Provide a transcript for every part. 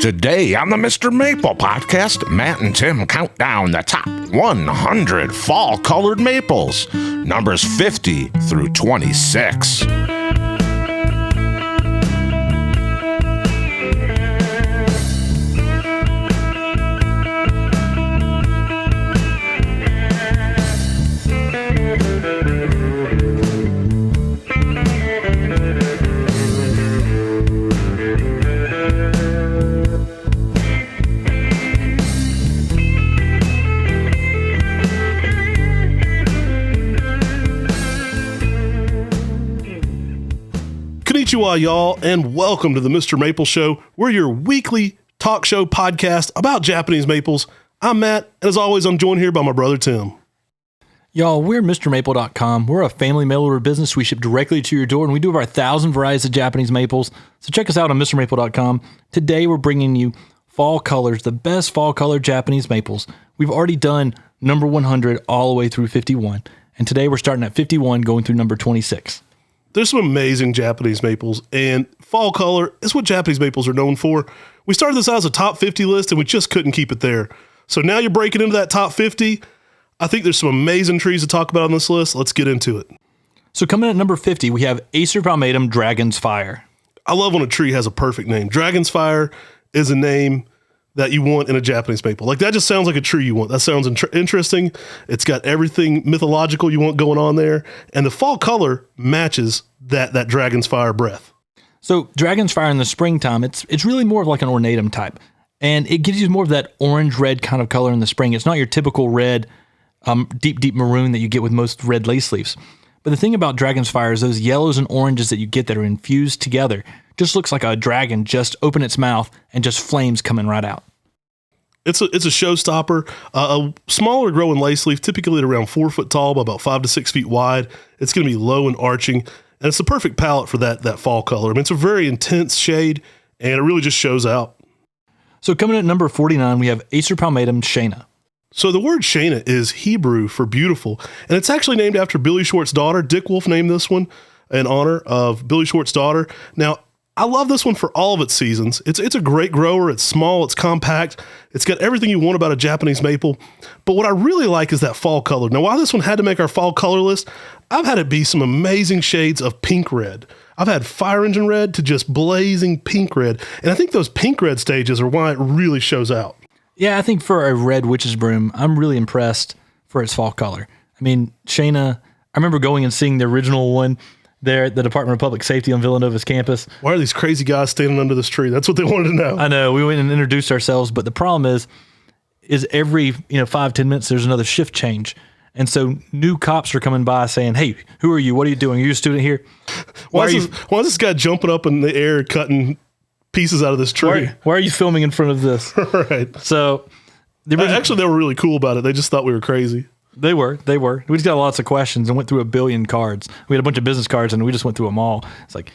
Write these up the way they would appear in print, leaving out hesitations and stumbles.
Today on the Mr. Maple podcast, Matt and Tim count down the top 100 fall-colored maples, numbers 50 through 26. Konnichiwa, y'all, and welcome to the Mr. Maple Show. We're your weekly talk show podcast about Japanese maples. I'm Matt, and as always, I'm joined here by my brother, Tim. Y'all, we're MrMaple.com. We're a family mail order business. We ship directly to your door, and we do over 1,000 varieties of Japanese maples. So check us out on MrMaple.com. Today, we're bringing you fall colors, the best fall color Japanese maples. We've already done number 100 all the way through 51, and today we're starting at 51, going through number 26. There's some amazing Japanese maples, and fall color is what Japanese maples are known for. We started this out as a top 50 list, and we just couldn't keep it there. So now you're breaking into that top 50. I think there's some amazing trees to talk about on this list. Let's get into it. So coming at number 50, we have Acer Palum Dragon's Fire. I love when a tree has a perfect name. Dragon's Fire is a name that you want in a Japanese maple. Like, that just sounds like a tree you want. That sounds interesting. It's got everything mythological you want going on there. And the fall color matches that Dragon's Fire breath. So Dragon's Fire in the springtime, it's really more of like an ornatum type. And it gives you more of that orange-red kind of color in the spring. It's not your typical red, deep maroon that you get with most red lace leaves. But the thing about Dragon's Fire is those yellows and oranges that you get that are infused together just looks like a dragon just open its mouth and just flames coming right out. It's a showstopper. A smaller growing lace leaf, typically at around 4 foot tall by about 5 to 6 feet wide. It's going to be low and arching, and it's the perfect palette for that fall color. I mean, it's a very intense shade, and it really just shows out. So coming at number 49, we have Acer Palum Shaina. So the word Shaina is Hebrew for beautiful, and it's actually named after Billy Schwartz's daughter. Dick Wolf named this one in honor of Billy Schwartz's daughter. Now, I love this one for all of its seasons. It's a great grower. It's small. It's compact. It's got everything you want about a Japanese maple. But what I really like is that fall color. Now, while this one had to make our fall color list, I've had it be some amazing shades of pink red. I've had fire engine red to just blazing pink red. And I think those pink red stages are why it really shows out. Yeah, I think for a red witch's broom, I'm really impressed for its fall color. I mean, Shaina, I remember going and seeing the original one there at the Department of Public Safety on Villanova's campus. Why are these crazy guys standing under this tree? That's what they wanted to know. I know. We went and introduced ourselves, but the problem is every 5-10 minutes there's another shift change. And so new cops are coming by saying, "Hey, who are you? What are you doing? Are you a student here? Why is this guy jumping up in the air cutting pieces out of this tree? Why are you filming in front of this?" Right. So actually, they were really cool about it. They just thought we were crazy. They were. We just got lots of questions and went through 1 billion cards. We had a bunch of business cards and we just went through them all. It's like,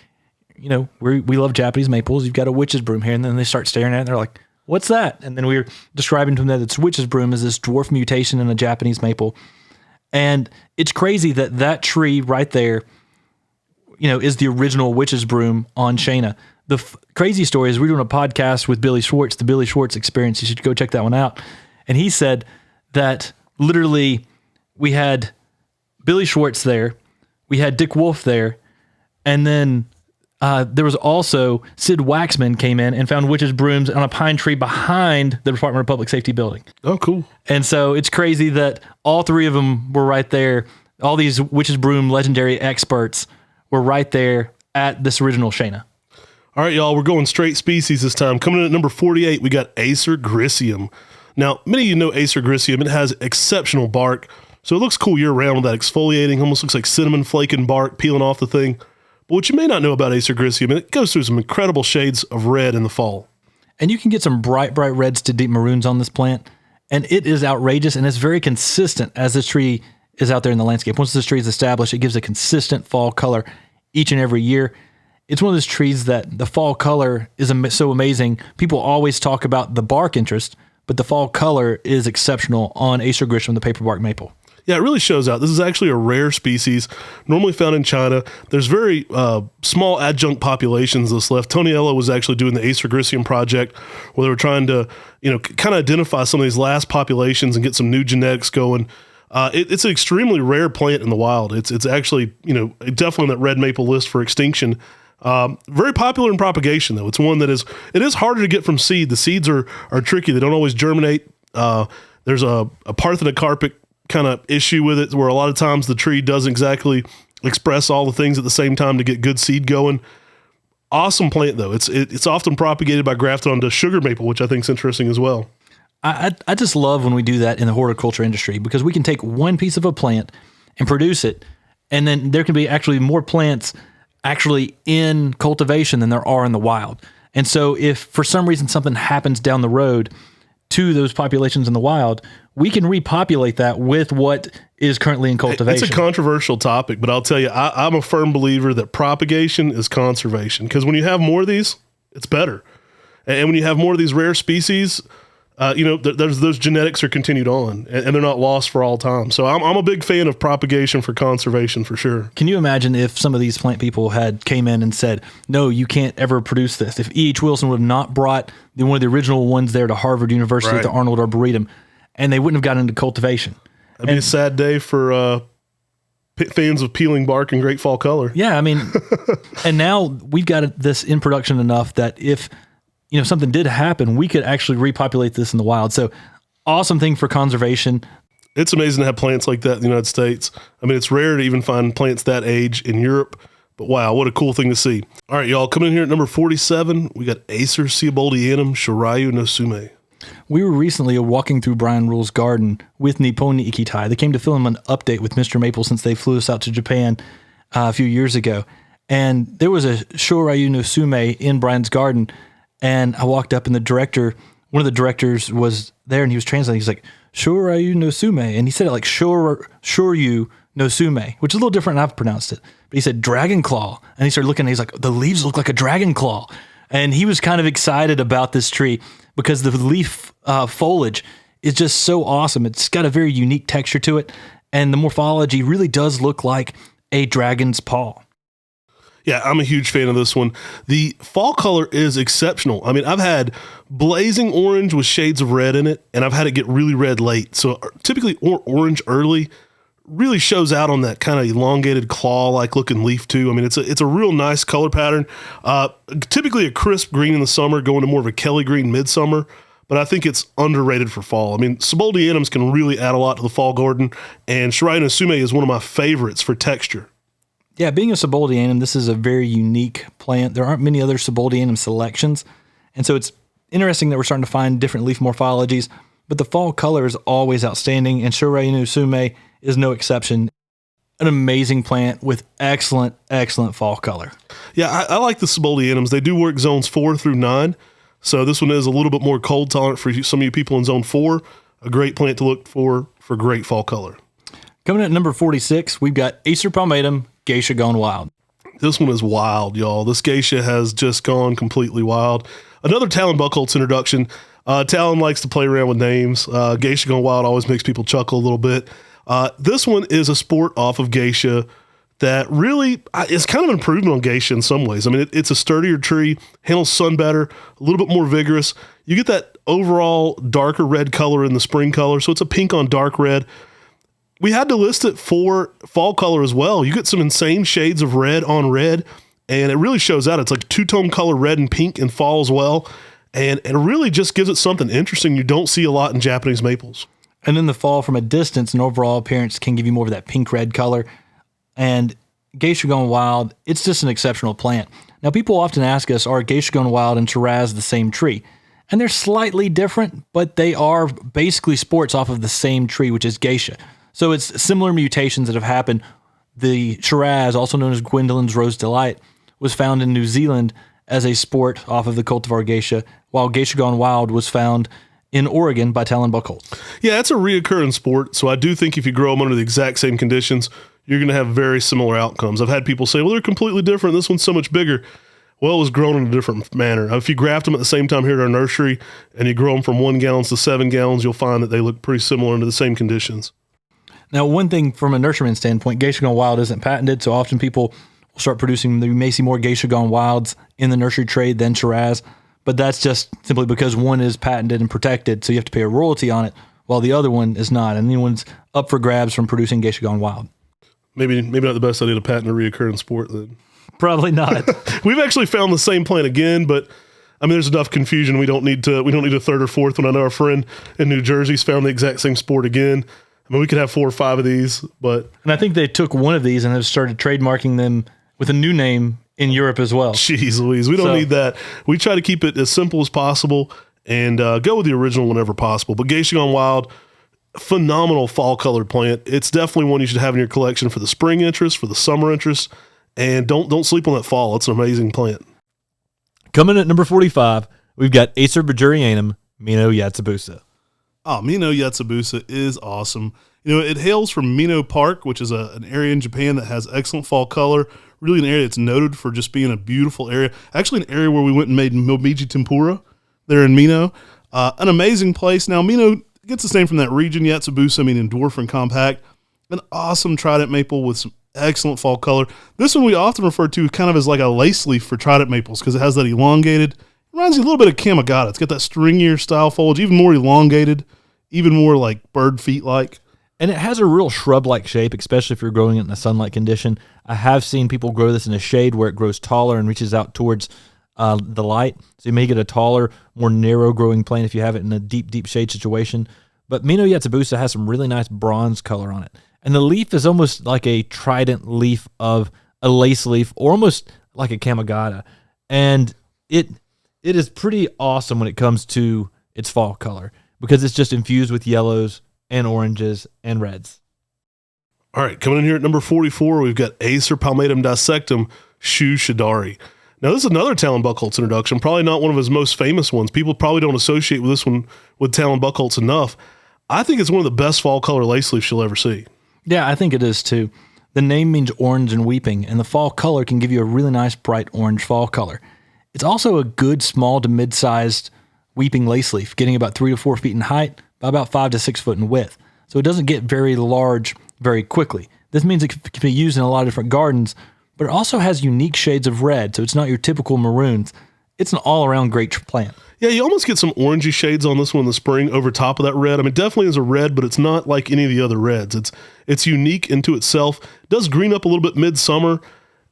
we love Japanese maples. You've got a witch's broom here. And then they start staring at it and they're like, "What's that?" And then we were describing to them that it's witch's broom is this dwarf mutation in a Japanese maple. And it's crazy that tree right there, is the original witch's broom on Shaina. The crazy story is we're doing a podcast with Billy Schwartz, the Billy Schwartz Experience. You should go check that one out. And he said that literally we had Billy Schwartz there, we had Dick Wolf there, and then there was also Sid Waxman came in and found witch's brooms on a pine tree behind the Department of Public Safety building. Oh, cool. And so it's crazy that all three of them were right there. All these witch's broom legendary experts were right there at this original Shaina. All right, y'all, we're going straight species this time. Coming in at number 48, we got Acer Gricium. Now, many of you know Acer Gricium. It has exceptional bark, so it looks cool year-round with that exfoliating, almost looks like cinnamon flaking bark peeling off the thing. But what you may not know about Acer Gricium, it goes through some incredible shades of red in the fall. And you can get some bright reds to deep maroons on this plant, and it is outrageous, and it's very consistent as this tree is out there in the landscape. Once this tree is established, it gives a consistent fall color each and every year. It's one of those trees that the fall color is so amazing. People always talk about the bark interest, but the fall color is exceptional on Acer Gricium, the paperbark maple. Yeah, it really shows out. This is actually a rare species, normally found in China. There's very small adjunct populations that's left. Toniello was actually doing the Acer Gricium project where they were trying to, kind of identify some of these last populations and get some new genetics going. It's an extremely rare plant in the wild. It's actually, definitely on that red maple list for extinction. Very popular in propagation, though. It's one that it is harder to get from seed. The seeds are tricky. They don't always germinate. There's a parthenocarpic kind of issue with it where a lot of times the tree doesn't exactly express all the things at the same time to get good seed going. Awesome plant, though. It's often propagated by grafted onto sugar maple, which I think is interesting as well. I just love when we do that in the horticulture industry because we can take one piece of a plant and produce it, and then there can be actually more plants actually in cultivation than there are in the wild. And so if for some reason something happens down the road to those populations in the wild, we can repopulate that with what is currently in cultivation. It's a controversial topic, but I'll tell you, I'm a firm believer that propagation is conservation, because when you have more of these, it's better. And when you have more of these rare species, those genetics are continued on, and they're not lost for all time. So I'm a big fan of propagation for conservation for sure. Can you imagine if some of these plant people had came in and said, no, you can't ever produce this? If E.H. Wilson would have not brought one of the original ones there to Harvard University at the Arnold Arboretum, and they wouldn't have gotten into cultivation. It'd be a sad day for fans of peeling bark and great fall color. Yeah, I mean, and now we've got this in production enough that if something did happen, we could actually repopulate this in the wild. So awesome thing for conservation. It's amazing to have plants like that in the United States. I mean, it's rare to even find plants that age in Europe, but wow, what a cool thing to see. All right, y'all, coming in here at number 47, we got Acer Palum Shayu no Sume. We were recently walking through Brian Rule's garden with Nippon Ikitai. They came to film an update with Mr. Maple since they flew us out to Japan a few years ago. And there was a Shayu no Sume in Brian's garden. And I walked up and one of the directors was there and he was translating. He's like, Shayu no Sume. And he said it like Shoryu no Sume, which is a little different than I've pronounced it. But he said dragon claw. And he started looking and he's like, the leaves look like a dragon claw. And he was kind of excited about this tree because the leaf foliage is just so awesome. It's got a very unique texture to it. And the morphology really does look like a dragon's paw. Yeah, I'm a huge fan of this one. The fall color is exceptional. I mean, I've had blazing orange with shades of red in it, and I've had it get really red late. So typically orange early really shows out on that kind of elongated claw-like looking leaf too. I mean, it's a real nice color pattern. Typically a crisp green in the summer, going to more of a Kelly green midsummer, but I think it's underrated for fall. I mean, Subuldianums can really add a lot to the fall garden, and Shayu no Sume is one of my favorites for texture. Yeah, being a Subuldianum, this is a very unique plant. There aren't many other Subuldianum selections, and so it's interesting that we're starting to find different leaf morphologies, but the fall color is always outstanding, and Shayu no Sume is no exception. An amazing plant with excellent, excellent fall color. Yeah, I like the Subuldianums. They do work zones 4 through 9, so this one is a little bit more cold tolerant for some of you people in zone 4. A great plant to look for great fall color. Coming in at number 46, we've got Acer Palum Geisha Gone Wild. This one is wild, y'all. This geisha has just gone completely wild. Another Talon Buchholz introduction. Talon likes to play around with names. Geisha Gone Wild always makes people chuckle a little bit. This one is a sport off of geisha that really is kind of an improvement on geisha in some ways. I mean, it's a sturdier tree, handles sun better, a little bit more vigorous. You get that overall darker red color in the spring color, so it's a pink on dark red. We had to list it for fall color as well. You get some insane shades of red on red, and it really shows out. It's like two-tone color red and pink in fall as well, and it really just gives it something interesting you don't see a lot in Japanese maples. And in the fall, from a distance, an overall appearance can give you more of that pink-red color. And Geisha Gone Wild, it's just an exceptional plant. Now, people often ask us, are Geisha Gone Wild and Shiraz the same tree? And they're slightly different, but they are basically sports off of the same tree, which is geisha. So it's similar mutations that have happened. The Shiraz, also known as Gwendolyn's Rose Delight, was found in New Zealand as a sport off of the cultivar geisha, while Geisha Gone Wild was found in Oregon by Talon Buchholz. Yeah, it's a reoccurring sport, so I do think if you grow them under the exact same conditions, you're going to have very similar outcomes. I've had people say, well, they're completely different. This one's so much bigger. Well, it was grown in a different manner. If you graft them at the same time here at our nursery and you grow them from 1 gallons to 7 gallons, you'll find that they look pretty similar under the same conditions. Now, one thing from a nurseryman standpoint, Geisha Gone Wild isn't patented, so often people will start producing, you may see more Geisha Gone Wilds in the nursery trade than Shiraz, but that's just simply because one is patented and protected, so you have to pay a royalty on it, while the other one is not, and the one's up for grabs from producing Geisha Gone Wild. Maybe not the best idea to patent a reoccurring sport then. Probably not. We've actually found the same plant again, but I mean, there's enough confusion. We don't need a third or fourth one. I know our friend in New Jersey's found the exact same sport again. I mean, we could have 4 or 5 of these, but and I think they took one of these and have started trademarking them with a new name in Europe as well. Jeez Louise, we don't need that. We try to keep it as simple as possible and go with the original whenever possible. But Geisha Gone Wild, phenomenal fall colored plant. It's definitely one you should have in your collection for the spring interest, for the summer interest, and don't sleep on that fall. It's an amazing plant. Coming at number 45, we've got Acer Bajurianum, Mino Yatsubusa. Oh, Mino Yatsubusa is awesome. You know, it hails from Mino Park, which is an area in Japan that has excellent fall color. Really an area that's noted for just being a beautiful area. Actually an area where we went and made momiji tempura there in Mino. An amazing place. Now, Mino gets its name from that region, Yatsubusa, meaning dwarf and compact. An awesome trident maple with some excellent fall color. This one we often refer to kind of as like a lace leaf for trident maples because it has that elongated, reminds you a little bit of Kamagata. It's got that stringier style foliage, even more elongated, even more like bird feet like. And it has a real shrub-like shape, especially if you're growing it in a sunlight condition. I have seen people grow this in a shade where it grows taller and reaches out towards the light. So you may get a taller, more narrow growing plant if you have it in a deep, deep shade situation. But Mino Yatsubusa has some really nice bronze color on it. And the leaf is almost like a trident leaf of a lace leaf, or almost like a Kamagata. And it is pretty awesome when it comes to its fall color because it's just infused with yellows and oranges and reds. All right, coming in here at number 44, we've got Acer Palum dissectum, Shu Shadari. Now, this is another Talon Buckholz introduction, probably not one of his most famous ones. People probably don't associate with this one with Talon Buckholz enough. I think it's one of the best fall color lace leaves you'll ever see. Yeah, I think it is too. The name means orange and weeping, and the fall color can give you a really nice bright orange fall color. It's also a good small to mid-sized weeping lace leaf, getting about 3 to 4 feet in height, by about 5 to 6 foot in width. So it doesn't get very large very quickly. This means it can be used in a lot of different gardens, but it also has unique shades of red, so it's not your typical maroons. It's an all-around great plant. Yeah, you almost get some orangey shades on this one in the spring over top of that red. I mean, it definitely is a red, but it's not like any of the other reds. It's unique into itself. It does green up a little bit midsummer,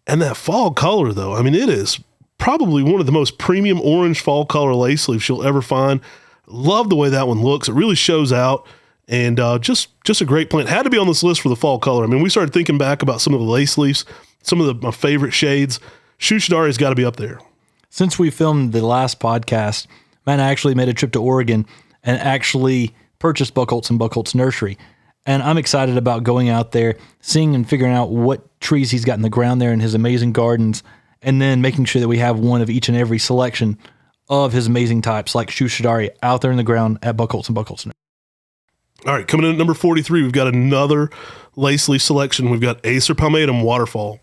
and that fall color, though, I mean, it is probably one of the most premium orange fall color lace leaves you'll ever find. Love the way that one looks. It really shows out, and just a great plant. Had to be on this list for the fall color. I mean, we started thinking back about some of the lace leaves, some of my favorite shades. Shu Shadari's got to be up there. Since we filmed the last podcast, Matt actually made a trip to Oregon and actually purchased Buckholz and Buckholz Nursery. And I'm excited about going out there, seeing and figuring out what trees he's got in the ground there in his amazing gardens, and then making sure that we have one of each and every selection of his amazing types, like Shu Shadari, out there in the ground at Buckholz and Buckholz Nursery. All right, coming in at number 43, we've got another lace leaf selection. We've got Acer Palum Waterfall.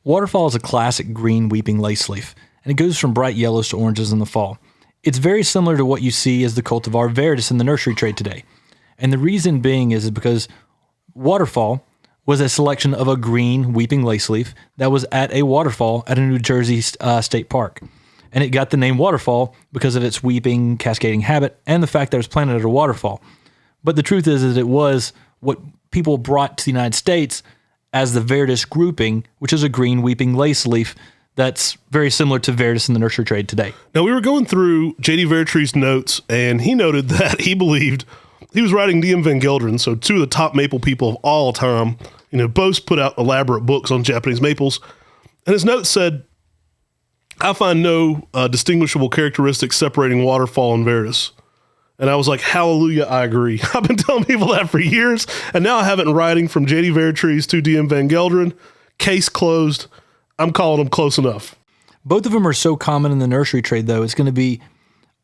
Waterfall is a classic green weeping lace leaf, and it goes from bright yellows to oranges in the fall. It's very similar to what you see as the cultivar Verdis in the nursery trade today. And the reason being is because Waterfall was a selection of a green weeping lace leaf that was at a waterfall at a New Jersey state park. And it got the name Waterfall because of its weeping, cascading habit and the fact that it was planted at a waterfall. But the truth is that it was what people brought to the United States as the Verdis grouping, which is a green weeping lace leaf that's very similar to Verdis in the nursery trade today. Now, we were going through J.D. Vertree's notes, and he noted that he believed he was writing D.M. Van Gelderen, so two of the top maple people of all time, both put out elaborate books on Japanese maples. And his note said, I find no distinguishable characteristics separating Waterfall and Verdis. And I was like, hallelujah, I agree. I've been telling people that for years, and now I have it in writing from J.D. Vertree's to D.M. Van Gelderen. Case closed. I'm calling them close enough. Both of them are so common in the nursery trade, though. It's going to be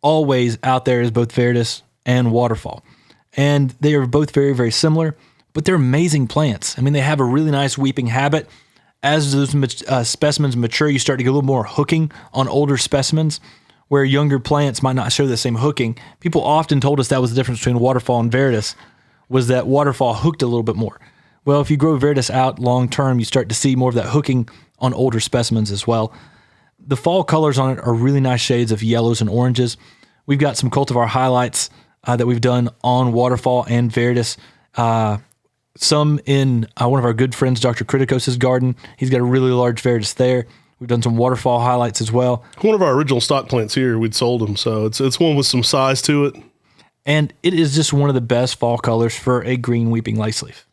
always out there as both Verdis and Waterfall. And they are both very, very similar, but they're amazing plants. I mean, they have a really nice weeping habit. As those specimens mature, you start to get a little more hooking on older specimens, where younger plants might not show the same hooking. People often told us that was the difference between Waterfall and Verdis. was that waterfall hooked a little bit more. Well, if you grow Veritas out long term, you start to see more of that hooking on older specimens as well. The fall colors on it are really nice shades of yellows and oranges. We've got some cultivar highlights that we've done on waterfall and Veritas. Some in one of our good friends, Dr. Criticos' garden. He's got a really large Veritas there. We've done some waterfall highlights as well. One of our original stock plants here, we'd sold them, so it's one with some size to it. And it is just one of the best fall colors for a green weeping lace leaf.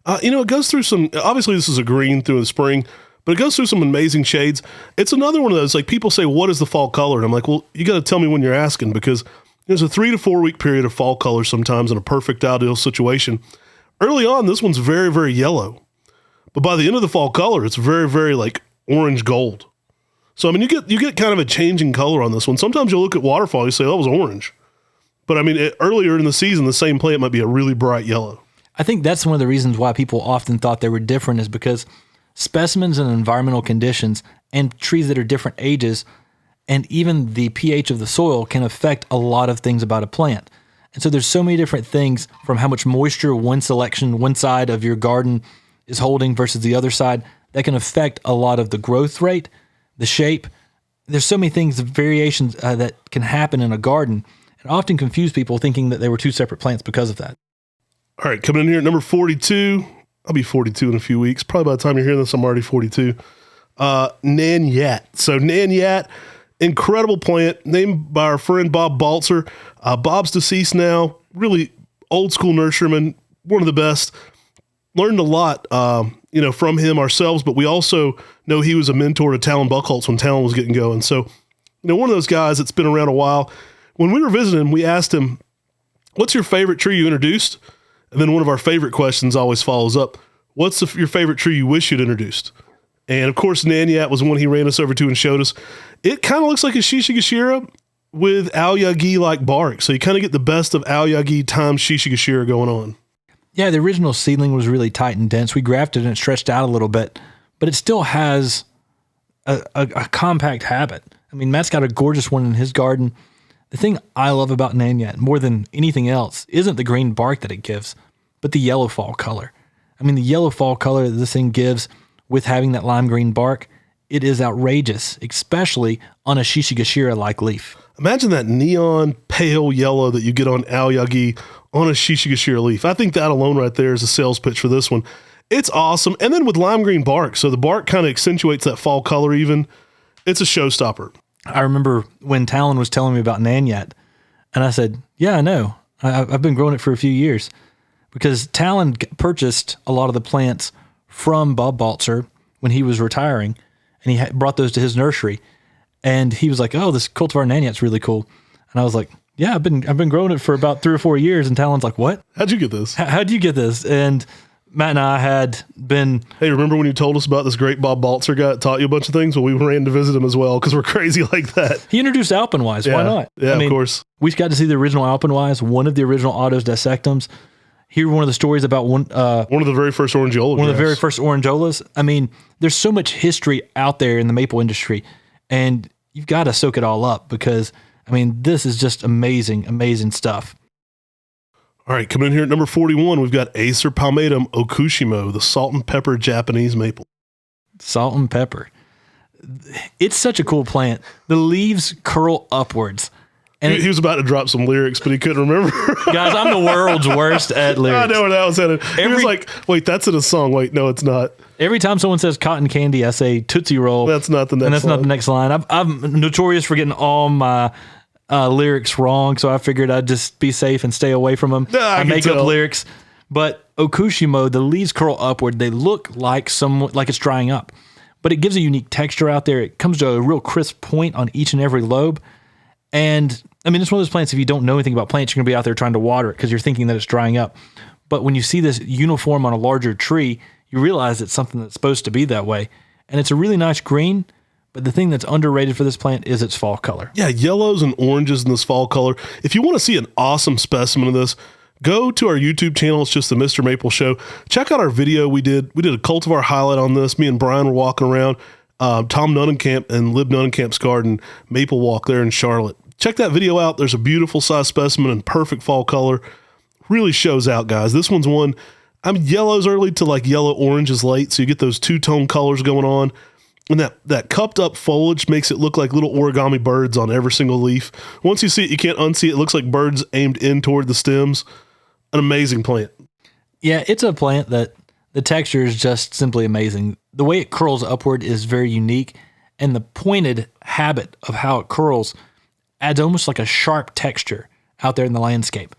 It goes through some, obviously this is a green through the spring, but it goes through some amazing shades. It's another one of those, like people say, what is the fall color? And I'm like, well, you got to tell me when you're asking, because there's a 3 to 4 week period of fall color sometimes in a perfect ideal situation. Early on, this one's very, very yellow. But by the end of the fall color, it's very, very like orange gold. So, I mean, you get kind of a changing color on this one. Sometimes you'll look at waterfall, you say, oh, that was orange. But I mean, earlier in the season, the same plant might be a really bright yellow. I think that's one of the reasons why people often thought they were different, is because specimens and environmental conditions and trees that are different ages and even the pH of the soil can affect a lot of things about a plant. And so there's so many different things, from how much moisture one side of your garden is holding versus the other side, that can affect a lot of the growth rate, the shape. There's so many things, variations that can happen in a garden, and often confuse people thinking that they were two separate plants because of that. All right, coming in here at number 42. I'll be 42 in a few weeks. Probably by the time you're hearing this, I'm already 42. Nanette. So Nanette, incredible plant, named by our friend Bob Baltzer. Bob's deceased now. Really old school nurseryman, one of the best. Learned a lot, from him ourselves, but we also know he was a mentor to Talon Buchholz when Talon was getting going. So, one of those guys that's been around a while. When we were visiting him, we asked him, what's your favorite tree you introduced? And then one of our favorite questions always follows up, what's your favorite tree you wish you'd introduced? And of course, Nanette was one he ran us over to and showed us. It kind of looks like a Shishigashira with Aoyagi-like bark. So you kind of get the best of Aoyagi times Shishigashira going on. Yeah, the original seedling was really tight and dense. We grafted and it stretched out a little bit, but it still has a compact habit. I mean, Matt's got a gorgeous one in his garden. The thing I love about Nanette more than anything else isn't the green bark that it gives, but the yellow fall color. I mean, the yellow fall color that this thing gives with having that lime green bark, it is outrageous, especially on a Shishigashira-like leaf. Imagine that neon pale yellow that you get on Aoyagi on a Shishigashira leaf. I think that alone right there is a sales pitch for this one. It's awesome. And then with lime green bark, so the bark kind of accentuates that fall color even. It's a showstopper. I remember when Talon was telling me about Nanette, and I said, yeah, I know. I've been growing it for a few years, because Talon purchased a lot of the plants from Bob Baltzer when he was retiring, and he brought those to his nursery. And he was like, oh, this cultivar Nanette's really cool. And I was like, yeah, I've been growing it for about 3 or 4 years. And Talon's like, what? How'd you get this? How'd you get this? And Matt and I had been... Hey, remember when you told us about this great Bob Baltzer guy that taught you a bunch of things? Well, we ran to visit him as well because we're crazy like that. He introduced Alpenwise. Yeah, why not? Yeah, of course. We got to see the original Alpenwise, one of the original Otto's dissectums. Hear one of the stories about one of the very first Orangeola. One of the very first Orangeolas. I mean, there's so much history out there in the maple industry, and you've got to soak it all up because, I mean, this is just amazing, amazing stuff. All right, coming in here at number 41, we've got Acer Palum Okushimo, the salt and pepper Japanese maple. Salt and pepper. It's such a cool plant. The leaves curl upwards. And he was about to drop some lyrics, but he couldn't remember. Guys, I'm the world's worst at lyrics. I know where that was headed. He was like, wait, that's in a song. Wait, no, it's not. Every time someone says cotton candy, I say Tootsie Roll. That's not the next line. And that's not the next line. I'm notorious for getting all my lyrics wrong, so I figured I'd just be safe and stay away from them. I make up lyrics. But Okushimo, the leaves curl upward. They look like it's drying up. But it gives a unique texture out there. It comes to a real crisp point on each and every lobe. And I mean, it's one of those plants, if you don't know anything about plants, you're going to be out there trying to water it because you're thinking that it's drying up. But when you see this uniform on a larger tree, you realize it's something that's supposed to be that way. And it's a really nice green, but the thing that's underrated for this plant is its fall color. Yeah, yellows and oranges in this fall color. If you want to see an awesome specimen of this, go to our YouTube channel. It's just the Mr. Maple Show. Check out our video we did. We did a cultivar highlight on this. Me and Brian were walking around Tom Nunnenkamp and Lib Nunnenkamp's garden, Maple Walk there in Charlotte. Check that video out. There's a beautiful size specimen in perfect fall color. really shows out, guys. This one's one, yellow's early to like yellow orange is late, so you get those two-tone colors going on. And that cupped up foliage makes it look like little origami birds on every single leaf. Once you see it, you can't unsee it. It looks like birds aimed in toward the stems. An amazing plant. Yeah, it's a plant that the texture is just simply amazing. The way it curls upward is very unique, and the pointed habit of how it curls adds almost like a sharp texture out there in the landscape.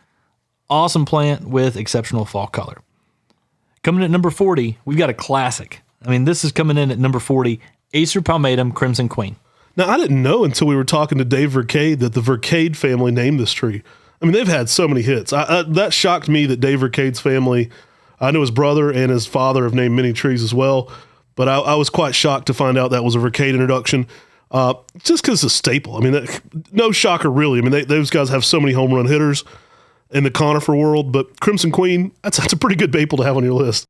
Awesome plant with exceptional fall color. Coming in at number 40, we've got a classic. I mean, this is coming in at number 40, Acer Palum Crimson Queen. Now, I didn't know until we were talking to Dave Vercade that the Vercade family named this tree. I mean, they've had so many hits. That shocked me that Dave Vercade's family, I know his brother and his father have named many trees as well, but I was quite shocked to find out that was a Vercade introduction, just because it's a staple. I mean, no shocker, really. I mean, those guys have so many home run hitters in the conifer world, but Crimson Queen, that's a pretty good maple to have on your list.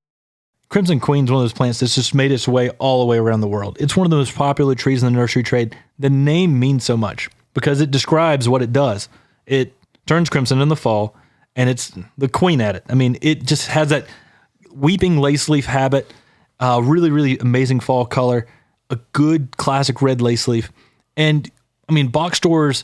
Crimson Queen's one of those plants that's just made its way all the way around the world. It's one of the most popular trees in the nursery trade. The name means so much because it describes what it does. It turns crimson in the fall, and it's the queen at it. I mean, it just has that weeping lace leaf habit, really, really amazing fall color, a good classic red lace leaf. And, I mean, box stores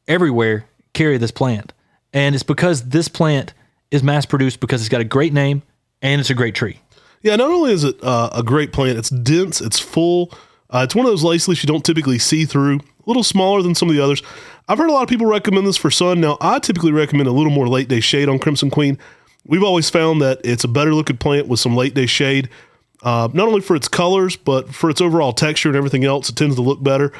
everywhere carry this plant. And it's because this plant is mass-produced because it's got a great name and it's a great tree. Yeah, not only is it a great plant, it's dense, it's full. It's one of those lace leaves you don't typically see through, a little smaller than some of the others. I've heard a lot of people recommend this for sun. Now, I typically recommend a little more late day shade on Crimson Queen. We've always found that it's a better looking plant with some late day shade, not only for its colors, but for its overall texture and everything else. It tends to look better.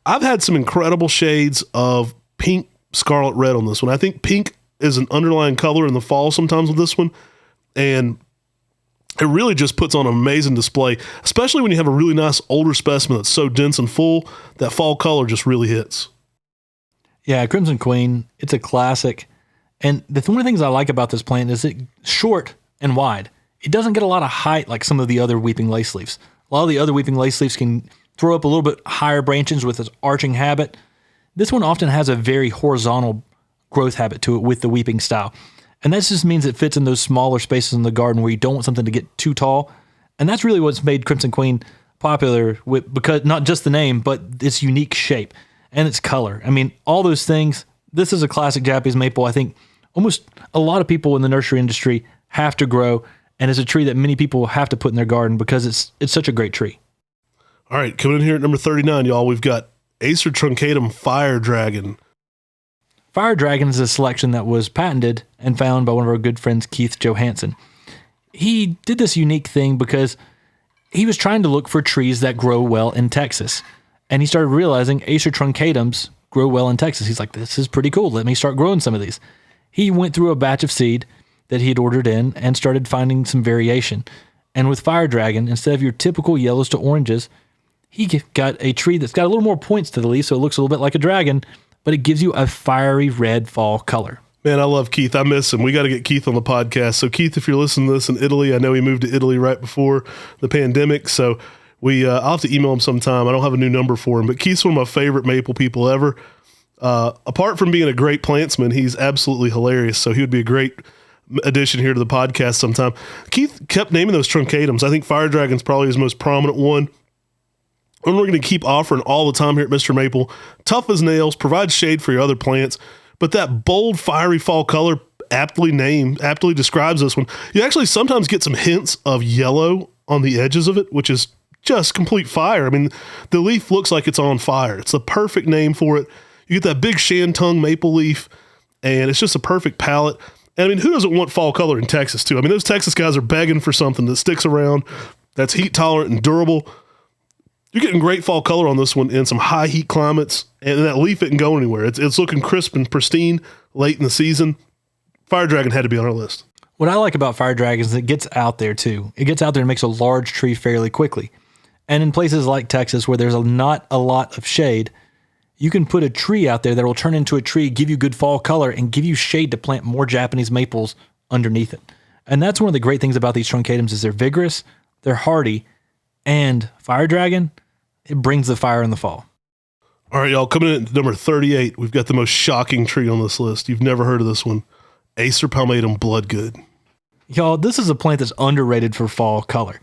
I've had some incredible shades of pink, scarlet red on this one. I think pink is an underlying color in the fall sometimes with this one. And it really just puts on an amazing display, especially when you have a really nice older specimen that's so dense and full. That fall color just really hits. Yeah, Crimson Queen, it's a classic. And one of the things I like about this plant is it's short and wide. It doesn't get a lot of height like some of the other weeping lace leaves. A lot of the other weeping lace leaves can throw up a little bit higher branches with this arching habit. This one often has a very horizontal growth habit to it with the weeping style. And that just means it fits in those smaller spaces in the garden where you don't want something to get too tall. And that's really what's made Crimson Queen popular, because not just the name, but its unique shape and its color. I mean, all those things. This is a classic Japanese maple. I think almost a lot of people in the nursery industry have to grow, and it's a tree that many people have to put in their garden because it's such a great tree. All right, coming in here at number 39, y'all, we've got Acer truncatum Fire Dragon. Fire Dragon is a selection that was patented and found by one of our good friends, Keith Johansson. He did this unique thing because he was trying to look for trees that grow well in Texas. And he started realizing Acer truncatums grow well in Texas. He's like, this is pretty cool. Let me start growing some of these. He went through a batch of seed that he had ordered in and started finding some variation. And with Fire Dragon, instead of your typical yellows to oranges, he got a tree that's got a little more points to the leaf, so it looks a little bit like a dragon, but it gives you a fiery red fall color. Man, I love Keith. I miss him. We got to get Keith on the podcast. So Keith, if you're listening to this in Italy, I know he moved to Italy right before the pandemic. So I'll have to email him sometime. I don't have a new number for him, but Keith's one of my favorite maple people ever. Apart from being a great plantsman, he's absolutely hilarious. So he would be a great addition here to the podcast sometime. Keith kept naming those truncatums. I think Fire Dragon's probably his most prominent one. And we're going to keep offering all the time here at Mr. Maple. Tough as nails, provides shade for your other plants, but that bold, fiery fall color aptly describes this one. You actually sometimes get some hints of yellow on the edges of it, which is just complete fire. I mean, the leaf looks like it's on fire. It's the perfect name for it. You get that big shantung maple leaf, and it's just a perfect palette. And I mean, who doesn't want fall color in Texas, too? I mean, those Texas guys are begging for something that sticks around, that's heat tolerant and durable. You're getting great fall color on this one in some high heat climates, and that leaf isn't going anywhere. It's looking crisp and pristine late in the season. Fire Dragon had to be on our list. What I like about Fire Dragon is it gets out there too. It gets out there and makes a large tree fairly quickly. And in places like Texas where there's not a lot of shade, you can put a tree out there that will turn into a tree, give you good fall color, and give you shade to plant more Japanese maples underneath it. And that's one of the great things about these truncatums is they're vigorous, they're hardy, and Fire Dragon, it brings the fire in the fall. All right, y'all, coming in at number 38, we've got the most shocking tree on this list. You've never heard of this one. Acer Palum Bloodgood. Y'all, this is a plant that's underrated for fall color.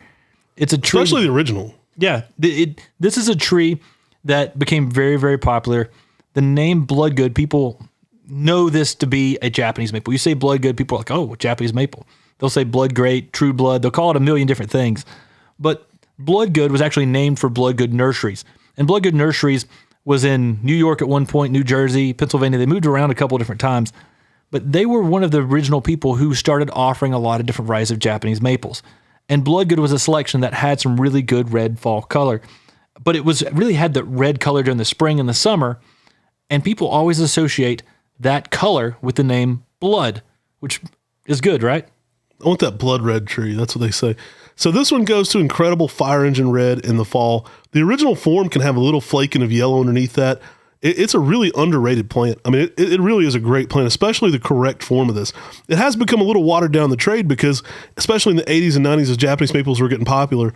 It's a tree. Especially the original. Yeah. This is a tree that became very, very popular. The name Bloodgood, people know this to be a Japanese maple. You say Bloodgood, people are like, oh, Japanese maple. They'll say Blood Great, True Blood. They'll call it a million different things. But Bloodgood was actually named for Bloodgood Nurseries. And Bloodgood Nurseries was in New York at one point, New Jersey, Pennsylvania. They moved around a couple of different times. But they were one of the original people who started offering a lot of different varieties of Japanese maples. And Bloodgood was a selection that had some really good red fall color. But it was really had the red color during the spring and the summer. And people always associate that color with the name blood, which is good, right? I want that blood red tree. That's what they say. So this one goes to incredible fire engine red in the fall. The original form can have a little flaking of yellow underneath that. It's a really underrated plant. I mean, it really is a great plant, especially the correct form of this. It has become a little watered down the trade because, especially in the 80s and 90s as Japanese maples were getting popular,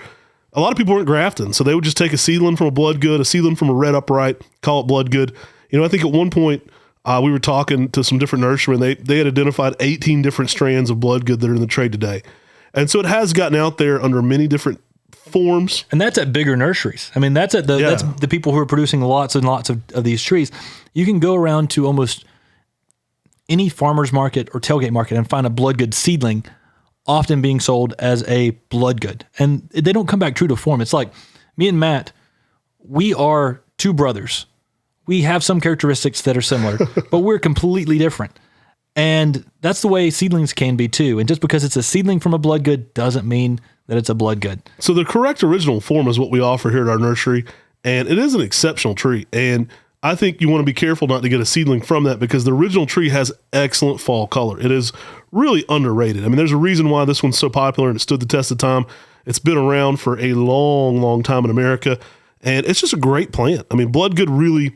a lot of people weren't grafting. So they would just take a seedling from a Bloodgood, a seedling from a red upright, call it Bloodgood. I think at one point, we were talking to some different nurserymen. They had identified 18 different strands of Bloodgood that are in the trade today. And so it has gotten out there under many different forms. And that's at bigger nurseries. I mean, that's at that's the people who are producing lots and lots of these trees. You can go around to almost any farmer's market or tailgate market and find a Bloodgood seedling often being sold as a Bloodgood. And they don't come back true to form. It's like me and Matt, we are two brothers. We have some characteristics that are similar, but we're completely different. And that's the way seedlings can be too. And just because it's a seedling from a Bloodgood doesn't mean that it's a Bloodgood. So the correct original form is what we offer here at our nursery. And it is an exceptional tree. And I think you want to be careful not to get a seedling from that because the original tree has excellent fall color. It is really underrated. I mean, there's a reason why this one's so popular and it stood the test of time. It's been around for a long, long time in America. And it's just a great plant. I mean, Bloodgood really...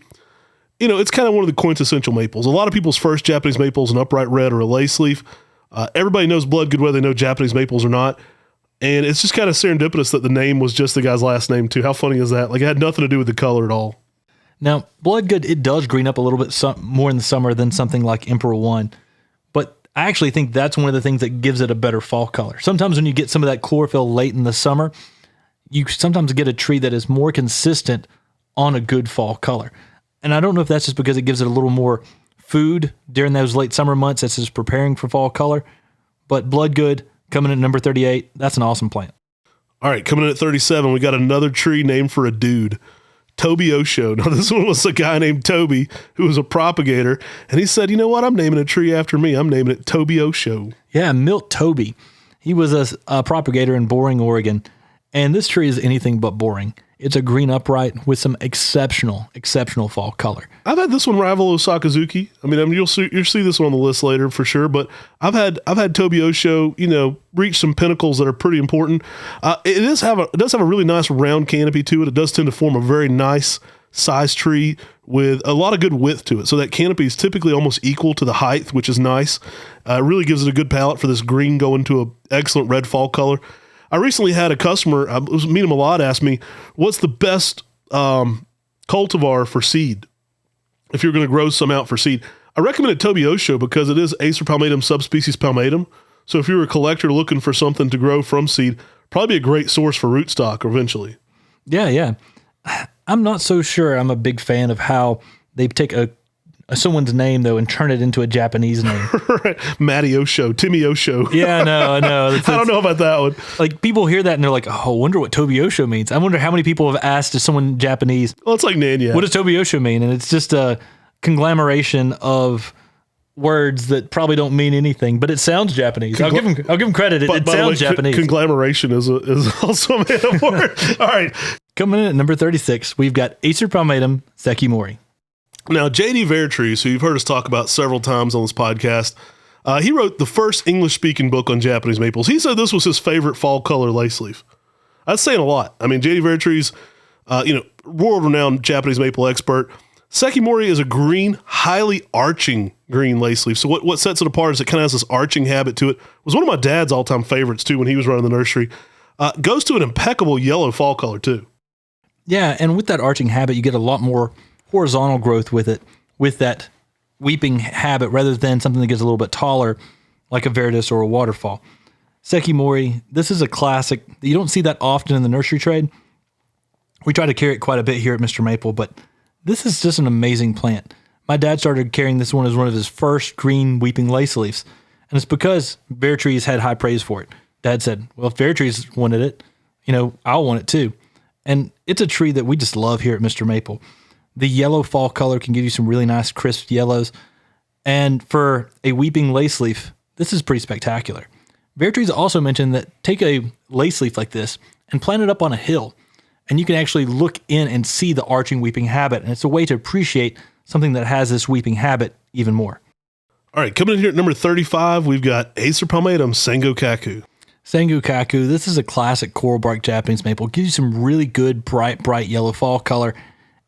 it's kind of one of the quintessential maples. A lot of people's first Japanese maple is an upright red or a lace leaf. Everybody knows Bloodgood whether they know Japanese maples or not. And it's just kind of serendipitous that the name was just the guy's last name too. How funny is that? Like it had nothing to do with the color at all. Now, Bloodgood, it does green up a little bit more in the summer than something like Emperor One. But I actually think that's one of the things that gives it a better fall color. Sometimes when you get some of that chlorophyll late in the summer, you sometimes get a tree that is more consistent on a good fall color. And I don't know if that's just because it gives it a little more food during those late summer months as it's preparing for fall color. But Bloodgood coming in at number 38, that's an awesome plant. All right, coming in at 37, we got another tree named for a dude, Tobiosho. Now, this one was a guy named Toby who was a propagator. And he said, you know what? I'm naming a tree after me. I'm naming it Tobiosho. Yeah, Milt Toby. He was a propagator in Boring, Oregon. And this tree is anything but boring. It's a green upright with some exceptional fall color. I've had this one rival Osakazuki. I mean, you'll see this one on the list later for sure. But I've had Tobiosho, reach some pinnacles that are pretty important. It does have a really nice round canopy to it. It does tend to form a very nice size tree with a lot of good width to it. So that canopy is typically almost equal to the height, which is nice. It really gives it a good palette for this green going to an excellent red fall color. I recently had a customer, I was meeting him a lot, ask me, what's the best cultivar for seed if you're going to grow some out for seed? I recommended Tobiosho because it is Acer Palum subspecies Palmatum. So if you're a collector looking for something to grow from seed, probably a great source for rootstock eventually. Yeah. I'm not so sure I'm a big fan of how they take someone's name though and turn it into a Japanese name. Right. Matty Osho, Timmy Osho. Yeah, I know. I don't know about that one. Like people hear that and they're like, oh, I wonder what Tobiosho means. I wonder how many people have asked if someone Japanese. Well, it's like Nanette. What does Tobiosho mean? And it's just a conglomeration of words that probably don't mean anything, but it sounds Japanese. I'll give them credit. It sounds Japanese. Conglomeration is also a metaphor. All right. Coming in at number 36, we've got Acer Palum Sekimori. Now, J.D. Vertrees, who you've heard us talk about several times on this podcast, he wrote the first English-speaking book on Japanese maples. He said this was his favorite fall color lace leaf. That's saying a lot. I mean, J.D. Vertrees, world-renowned Japanese maple expert. Sekimori is a green, highly arching green lace leaf. So what sets it apart is it kind of has this arching habit to it. It was one of my dad's all-time favorites, too, when he was running the nursery. Goes to an impeccable yellow fall color, too. Yeah, and with that arching habit, you get a lot more horizontal growth with it, with weeping habit rather than something that gets a little bit taller like a Verdus or a waterfall. Sekimori, this is a classic. You don't see that often in the nursery trade. We try to carry it quite a bit here at Mr. Maple, but this is just an amazing plant. My dad started carrying this one as one of his first green weeping lace leaves, and it's because Bear Trees had high praise for it. Dad said, well, if Bear Trees wanted it, I'll want it too. And it's a tree that we just love here at Mr. Maple. The yellow fall color can give you some really nice crisp yellows. And for a weeping lace leaf, this is pretty spectacular. Bear Trees also mentioned that take a lace leaf like this and plant it up on a hill, and you can actually look in and see the arching weeping habit. And it's a way to appreciate something that has this weeping habit even more. All right, coming in here at number 35, we've got Acer Palum Sangu Kaku. Sangu kaku, this is a classic coral bark Japanese maple. It gives you some really good bright yellow fall color.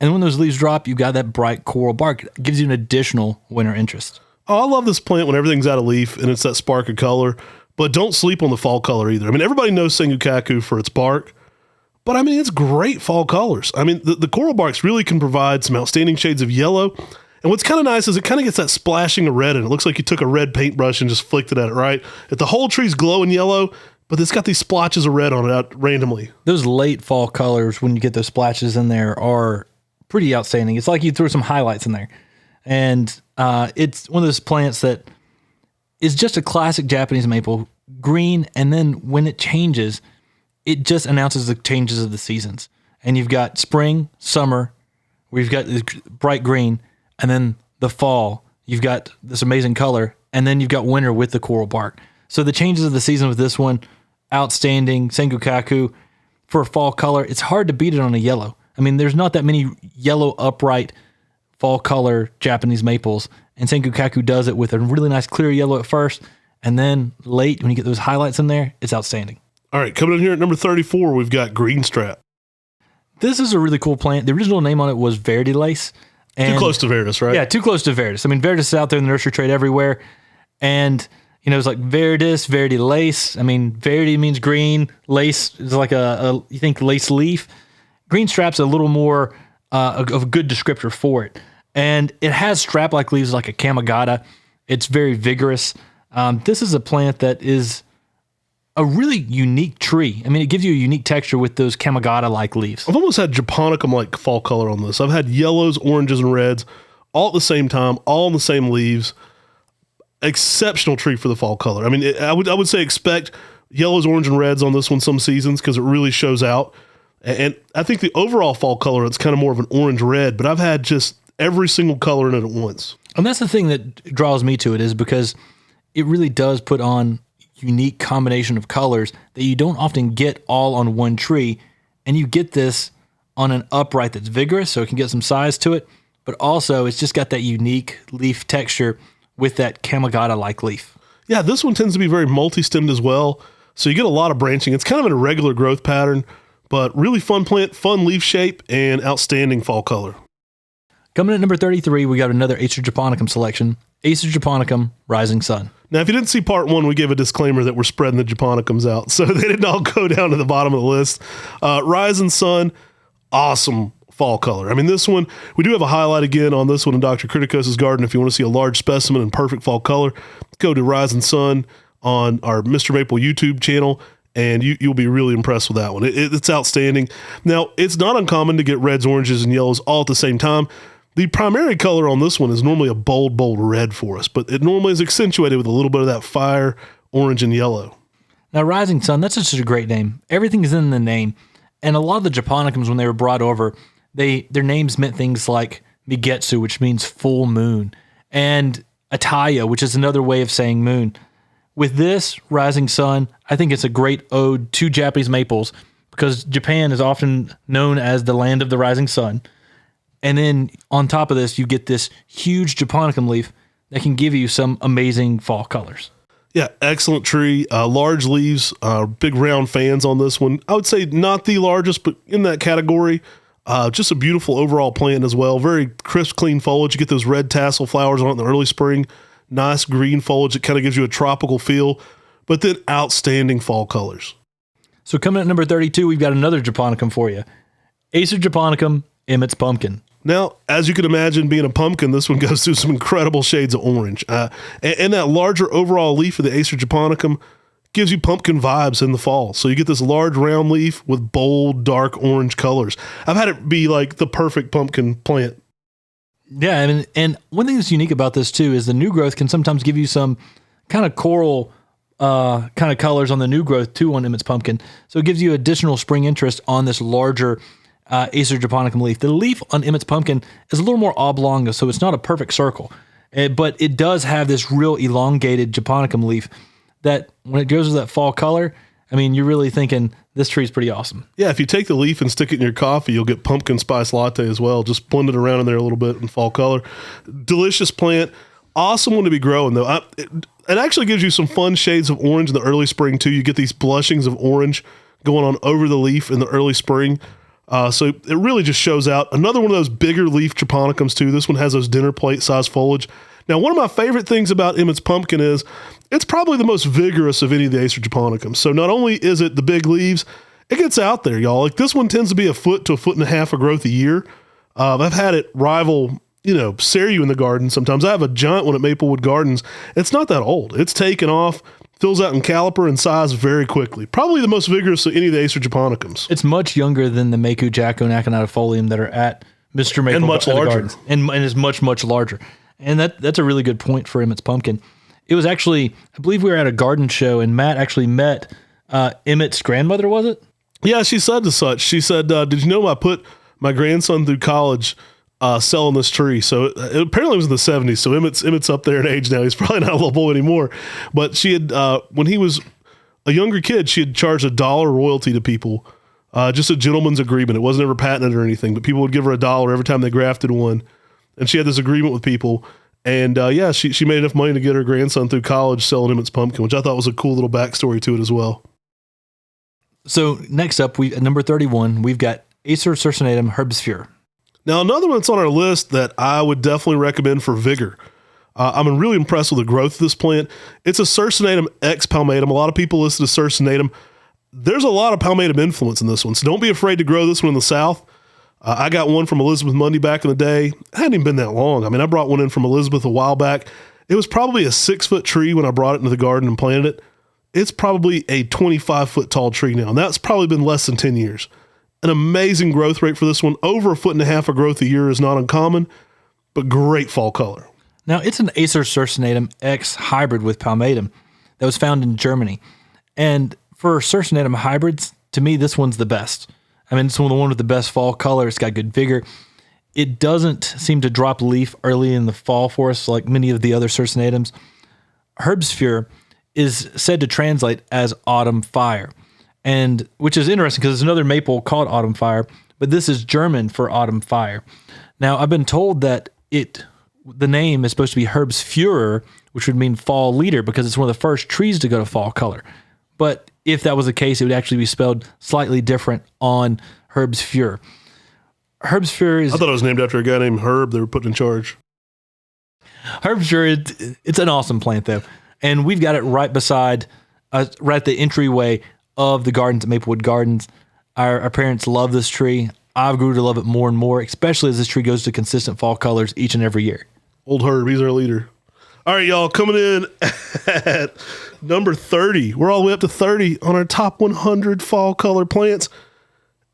And when those leaves drop, you got that bright coral bark. It gives you an additional winter interest. Oh, I love this plant when everything's out of leaf and it's that spark of color, but don't sleep on the fall color either. I mean, everybody knows Sangu kaku for its bark, but I mean, it's great fall colors. I mean, the coral barks really can provide some outstanding shades of yellow. And what's kind of nice is it kind of gets that splashing of red, and it looks like you took a red paintbrush and just flicked it at it, right? If the whole tree's glowing yellow, but it's got these splotches of red on it out randomly. Those late fall colors, when you get those splashes in there, are pretty outstanding. It's like you threw some highlights in there. And it's one of those plants that is just a classic Japanese maple, green, and then when it changes, it just announces the changes of the seasons. And you've got spring, summer, where you've got this bright green, and then the fall, you've got this amazing color, and then you've got winter with the coral bark. So the changes of the season with this one, outstanding. Sangu kaku, for a fall color, it's hard to beat it on a yellow. I mean, there's not that many yellow upright fall color Japanese maples, and Sangu kaku does it with a really nice clear yellow at first, and then late, when you get those highlights in there, it's outstanding. All right, coming in here at number 34, we've got Green Strap. This is a really cool plant. The original name on it was Verdi Lace. Too close to Verdus, right? Yeah, too close to Verdus. I mean, Verdus is out there in the nursery trade everywhere. And, it's like Verdus, Verdi Lace. I mean, Verdi means green. Lace is like you think lace leaf. Green Strap's a little more of a good descriptor for it. And it has strap-like leaves like a Kamagata. It's very vigorous. This is a plant that is a really unique tree. I mean, it gives you a unique texture with those Kamagata-like leaves. I've almost had Japonicum-like fall color on this. I've had yellows, oranges, and reds all at the same time, all on the same leaves. Exceptional tree for the fall color. I mean, I would say expect yellows, orange, and reds on this one some seasons because it really shows out. And I think the overall fall color, it's kind of more of an orange-red, but I've had just every single color in it at once. And that's the thing that draws me to it, is because it really does put on unique combination of colors that you don't often get all on one tree, and you get this on an upright that's vigorous, so it can get some size to it, but also it's just got that unique leaf texture with that Kamagata-like leaf. Yeah, this one tends to be very multi-stemmed as well, so you get a lot of branching. It's kind of an irregular growth pattern, but really fun plant, fun leaf shape, and outstanding fall color. Coming at number 33, we got another Acer Japonicum selection, Acer Japonicum Rising Sun. Now, if you didn't see part one, we gave a disclaimer that we're spreading the Japonicums out, so they didn't all go down to the bottom of the list. Rising Sun, awesome fall color. I mean, this one, we do have a highlight again on this one in Dr. Criticos' garden. If you want to see a large specimen in perfect fall color, go to Rising Sun on our Mr. Maple YouTube channel, and you'll be really impressed with that one. It's outstanding. Now, it's not uncommon to get reds, oranges, and yellows all at the same time. The primary color on this one is normally a bold red for us, but it normally is accentuated with a little bit of that fire, orange, and yellow. Now, Rising Sun, that's just a great name. Everything is in the name. And a lot of the Japonicums, when they were brought over, their names meant things like Migetsu, which means full moon, and Ataya, which is another way of saying moon. With this Rising Sun, I think it's a great ode to Japanese maples, because Japan is often known as the land of the rising sun. And then on top of this, you get this huge Japonicum leaf that can give you some amazing fall colors. Yeah, excellent tree. Large leaves, big round fans on this one. I would say not the largest, but in that category. Just a beautiful overall plant as well. Very crisp, clean foliage. You get those red tassel flowers on it in the early spring. Nice green foliage that kind of gives you a tropical feel, but then outstanding fall colors. So coming at number 32, we've got another Japonicum for you. Acer Japonicum Emmett's Pumpkin. Now, as you can imagine, being a pumpkin, this one goes through some incredible shades of orange. And that larger overall leaf of the Acer japonicum gives you pumpkin vibes in the fall. So you get this large round leaf with bold, dark orange colors. I've had it be like the perfect pumpkin plant. Yeah, and one thing that's unique about this too is the new growth can sometimes give you some kind of coral kind of colors on the new growth too on Emmett's Pumpkin. So it gives you additional spring interest on this larger Acer japonicum leaf. The leaf on Emmett's Pumpkin is a little more oblong, so it's not a perfect circle, but it does have this real elongated japonicum leaf that when it goes with that fall color, I mean, you're really thinking this tree is pretty awesome. Yeah, if you take the leaf and stick it in your coffee, you'll get pumpkin spice latte as well. Just blend it around in there a little bit in fall color. Delicious plant. Awesome one to be growing, though. It actually gives you some fun shades of orange in the early spring, too. You get these blushings of orange going on over the leaf in the early spring. So it really just shows out. Another one of those bigger leaf japonicums, too. This one has those dinner plate size foliage. Now, one of my favorite things about Emmett's Pumpkin is it's probably the most vigorous of any of the Acer japonicums. So not only is it the big leaves, it gets out there, y'all. Like this one tends to be a foot to a foot and a half of growth a year. I've had it rival, Shayu in the garden. Sometimes I have a giant one at Maplewood Gardens. It's not that old. It's taken off, fills out in caliper and size very quickly. Probably the most vigorous of any of the Acer japonicums. It's much younger than the Meiku Jacko and Aconitifolium that are at MrMaple And much larger. Gardens, and is much, much larger. And that's a really good point for Emmett's Pumpkin. It was actually, I believe we were at a garden show, and Matt actually met Emmett's grandmother, was it? Yeah, she said as such. She said, did you know I put my grandson through college selling this tree? So it apparently was in the 70s. So Emmett's up there in age now. He's probably not a little boy anymore. But she had, when he was a younger kid, she had charged $1 royalty to people. Just a gentleman's agreement. It wasn't ever patented or anything, but people would give her $1 every time they grafted one. And she had this agreement with people. And she made enough money to get her grandson through college selling Emmett's Pumpkin, which I thought was a cool little backstory to it as well. So next up, at number 31, we've got Acer circinatum herbsphere. Now, another one that's on our list that I would definitely recommend for vigor. I'm really impressed with the growth of this plant. It's a circinatum ex palmatum. A lot of people listen to circinatum. There's a lot of palmatum influence in this one, so don't be afraid to grow this one in the South. I got one from Elizabeth Mundy back in the day. It hadn't even been that long. I mean, I brought one in from Elizabeth a while back. It was probably a 6-foot tree when I brought it into the garden and planted it. It's probably a 25-foot tall tree now, and that's probably been less than 10 years. An amazing growth rate for this one. Over 1.5 feet of growth a year is not uncommon, but great fall color. Now, it's an Acer circinatum X hybrid with palmatum that was found in Germany. And for circinatum hybrids, to me, this one's the best. I mean, it's the one with the best fall color. It's got good vigor. It doesn't seem to drop leaf early in the fall for us like many of the other circinatums. Herbsphere is said to translate as autumn fire, and which is interesting because there's another maple called autumn fire, but this is German for autumn fire. Now, I've been told that the name is supposed to be Herbsführer, which would mean fall leader because it's one of the first trees to go to fall color. But if that was the case, it would actually be spelled slightly different on Herbsführer. Herbsführer is... I thought it was named after a guy named Herb they were putting in charge. Herbsführer, it's an awesome plant, though. And we've got it right beside, right at the entryway of the gardens at Maplewood Gardens. Our parents love this tree. I've grew to love it more and more, especially as this tree goes to consistent fall colors each and every year. Old Herb, he's our leader. All right, y'all, coming in at number 30. We're all the way up to 30 on our top 100 fall color plants.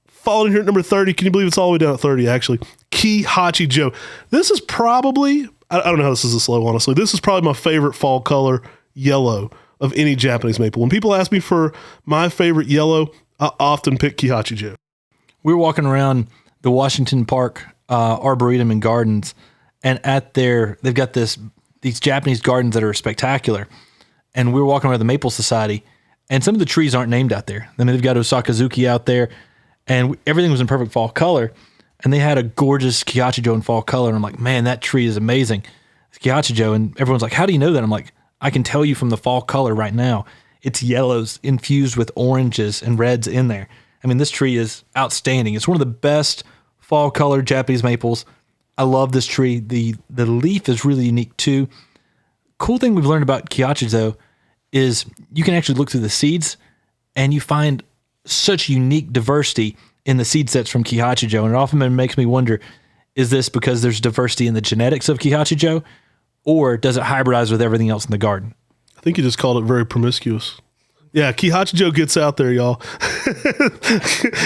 Falling here at number 30. Can you believe it's all the way down at 30, actually? Kihachi Joe. This is probably, I don't know how this is this low, honestly. This is probably my favorite fall color yellow of any Japanese maple. When people ask me for my favorite yellow, I often pick Kihachi Joe. We were walking around the Washington Park Arboretum and Gardens, and they've got these Japanese gardens that are spectacular. And we were walking around the Maple Society, and some of the trees aren't named out there. I mean, they've got Osakazuki out there, and everything was in perfect fall color. And they had a gorgeous Kihachijo in fall color. And I'm like, man, that tree is amazing. It's Kihachijo. And everyone's like, how do you know that? I'm like, I can tell you from the fall color right now. It's yellows infused with oranges and reds in there. I mean, this tree is outstanding. It's one of the best fall color Japanese maples. I love this tree. The leaf is really unique too. Cool thing we've learned about Kihachijo is you can actually look through the seeds and you find such unique diversity in the seed sets from Kihachijo. And it often makes me wonder, is this because there's diversity in the genetics of Kihachijo, or does it hybridize with everything else in the garden? I think you just called it very promiscuous. Yeah, Kihachijo gets out there, y'all.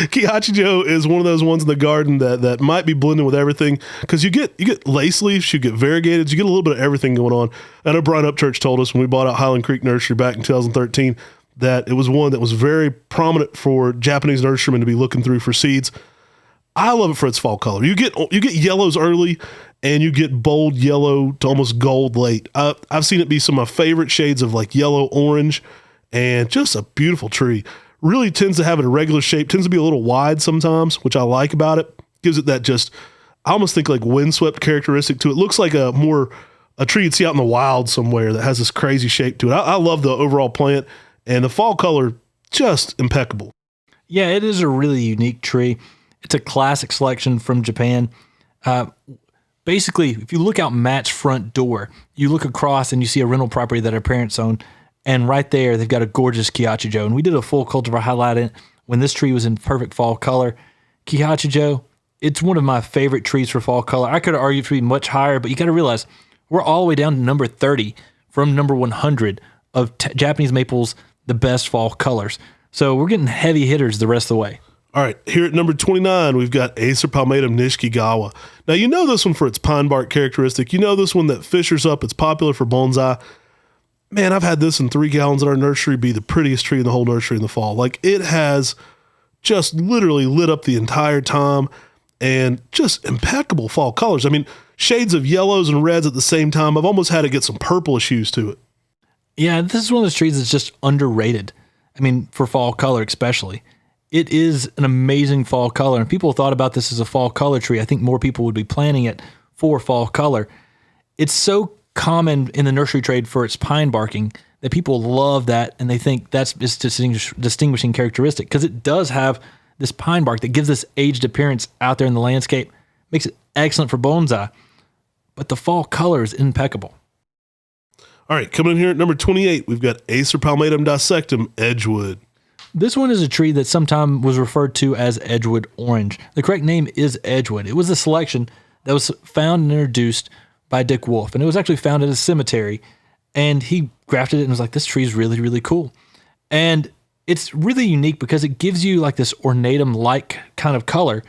Kihachijo is one of those ones in the garden that might be blending with everything, because you get lace leaves, you get variegateds, you get a little bit of everything going on. I know Brian Upchurch told us when we bought out Highland Creek Nursery back in 2013 that it was one that was very prominent for Japanese nurserymen to be looking through for seeds. I love it for its fall color. You get yellows early, and you get bold yellow to almost gold late. I've seen it be some of my favorite shades of like yellow orange, and just a beautiful tree. Really tends to have an irregular shape, tends to be a little wide sometimes, which I like about it. Gives it that just, I almost think like windswept characteristic to it. Looks like a tree you'd see out in the wild somewhere that has this crazy shape to it. I love the overall plant, and the fall color, just impeccable. Yeah, it is a really unique tree. It's a classic selection from Japan. Basically, if you look out Matt's front door, you look across and you see a rental property that our parents own. And right there, they've got a gorgeous Kihachijo. And we did a full cultivar highlight in when this tree was in perfect fall color. Kihachijo, it's one of my favorite trees for fall color. I could argue for being much higher, but you got to realize we're all the way down to number 30 from number 100 of Japanese maples, the best fall colors. So we're getting heavy hitters the rest of the way. All right, here at number 29, we've got Acer Palum Nishikigawa. Now, you know this one for its pine bark characteristic. You know this one that fishers up. It's popular for bonsai. Man, I've had this in 3 gallons in our nursery be the prettiest tree in the whole nursery in the fall. Like, it has just literally lit up the entire time, and just impeccable fall colors. I mean, shades of yellows and reds at the same time. I've almost had to get some purplish hues to it. Yeah, this is one of those trees that's just underrated. I mean, for fall color especially. It is an amazing fall color, and people thought about this as a fall color tree. I think more people would be planting it for fall color. It's so common in the nursery trade for its pine barking that people love that, and they think that's its distinguishing characteristic, because it does have this pine bark that gives this aged appearance out there in the landscape, makes it excellent for bonsai, but the fall color is impeccable. All right, coming in here at number 28, we've got Acer Palum dissectum Edgewood. This one is a tree that sometimes was referred to as Edgewood Orange. The correct name is Edgewood. It was a selection that was found and introduced by Dick Wolf, and it was actually found at a cemetery, and he grafted it and was like, this tree is really, really cool. And it's really unique because it gives you like this ornatum-like kind of color,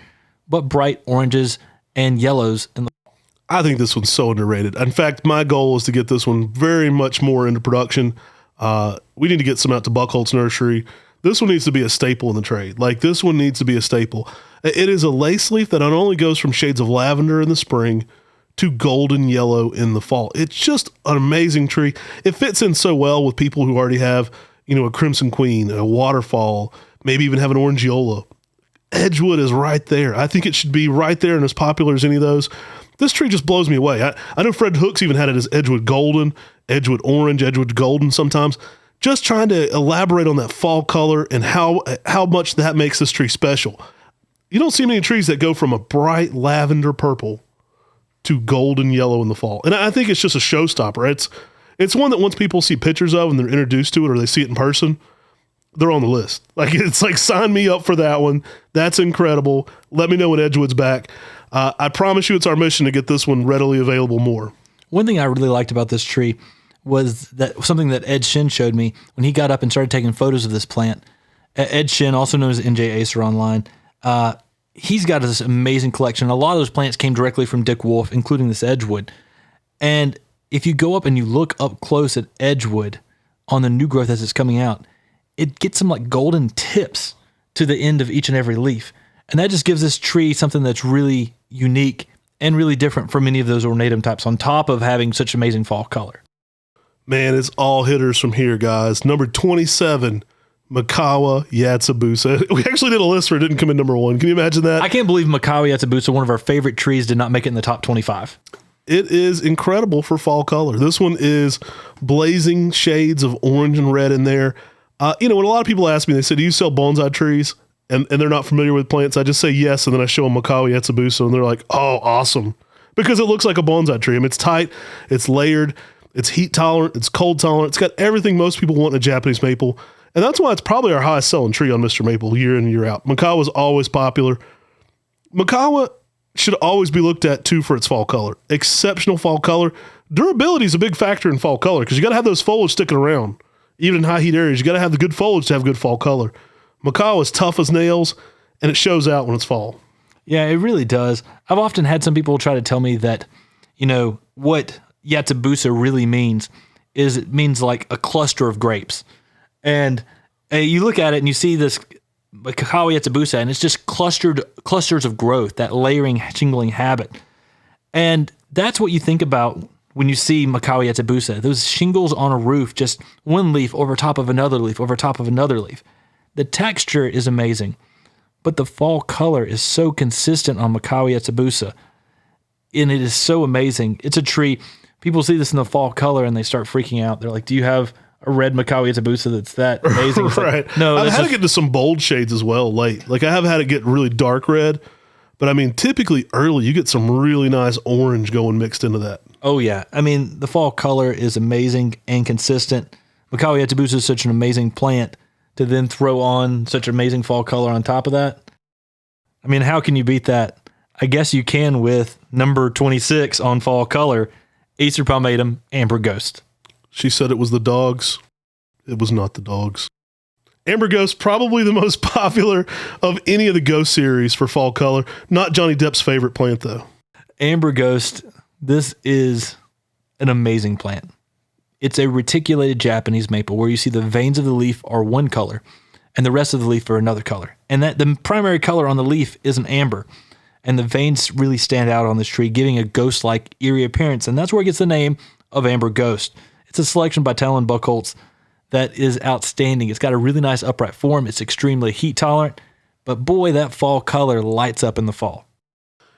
but bright oranges and yellows. I think this one's so underrated. In fact, my goal is to get this one very much more into production. We need to get some out to Buckholtz Nursery. This one needs to be a staple in the trade. Like, this one needs to be a staple. It is a lace leaf that not only goes from shades of lavender in the spring to golden yellow in the fall. It's just an amazing tree. It fits in so well with people who already have, a Crimson Queen, a Waterfall, maybe even have an Orangeola. Edgewood is right there. I think it should be right there and as popular as any of those. This tree just blows me away. I know Fred Hooks even had it as Edgewood Golden, Edgewood Orange, Edgewood Golden sometimes. Just trying to elaborate on that fall color and how much that makes this tree special. You don't see many trees that go from a bright lavender purple to golden yellow in the fall. And I think it's just a showstopper. It's one that once people see pictures of and they're introduced to it or they see it in person, they're on the list. Like, it's like, sign me up for that one. That's incredible. Let me know when Edgewood's back. I promise you it's our mission to get this one readily available more. One thing I really liked about this tree was that something that Ed Shin showed me when he got up and started taking photos of this plant. Ed Shin, also known as NJ Acer online, he's got this amazing collection. A lot of those plants came directly from Dick Wolf, including this Edgewood. And if you go up and you look up close at Edgewood on the new growth as it's coming out, it gets some like golden tips to the end of each and every leaf. And that just gives this tree something that's really unique and really different from many of those ornatum types, on top of having such amazing fall color. Man, it's all hitters from here, guys. Number 27, Makawa Yatsubusa. We actually did a list where it didn't come in number 1. Can you imagine that? I can't believe Makawa Yatsubusa, one of our favorite trees, did not make it in the top 25. It is incredible for fall color. This one is blazing shades of orange and red in there. When a lot of people ask me, they say, do you sell bonsai trees? And they're not familiar with plants, I just say yes, and then I show them Makawa Yatsubusa, and they're like, oh, awesome. Because it looks like a bonsai tree. I mean, it's tight, it's layered, it's heat tolerant, it's cold tolerant, it's got everything most people want in a Japanese maple. And that's why it's probably our highest selling tree on Mr. Maple year in and year out. Makawa is always popular. Makawa should always be looked at too for its fall color. Exceptional fall color. Durability is a big factor in fall color because you got to have those foliage sticking around. Even in high heat areas, you got to have the good foliage to have good fall color. Makawa is tough as nails, and it shows out when it's fall. Yeah, it really does. I've often had some people try to tell me that, what Yatsubusa really means is it means like a cluster of grapes. And you look at it and you see this Makawa Yatsubusa, and it's just clusters of growth, that layering, shingling habit. And that's what you think about when you see Makawa Yatsubusa, those shingles on a roof, just one leaf over top of another leaf, over top of another leaf. The texture is amazing, but the fall color is so consistent on Makawa Yatsubusa, and it is so amazing. It's a tree. People see this in the fall color and they start freaking out. They're like, do you have a red Makawa Yatsubusa that's that amazing? Right. Like, no, I've had to get to some bold shades as well late. Like I have had it get really dark red, but I mean, typically early, you get some really nice orange going mixed into that. Oh, yeah. I mean, the fall color is amazing and consistent. Makawa Yatsubusa is such an amazing plant to then throw on such amazing fall color on top of that. I mean, how can you beat that? I guess you can with number 26 on fall color, Acer Palum Amber Ghost. She said it was the dogs. It was not the dogs. Amber Ghost, probably the most popular of any of the Ghost series for fall color. Not Johnny Depp's favorite plant, though. Amber Ghost, this is an amazing plant. It's a reticulated Japanese maple where you see the veins of the leaf are one color and the rest of the leaf are another color. And that the primary color on the leaf is an amber. And the veins really stand out on this tree, giving a ghost-like eerie appearance. And that's where it gets the name of Amber Ghost. It's a selection by Talon Buchholz that is outstanding. It's got a really nice upright form. It's extremely heat tolerant. But boy, that fall color lights up in the fall.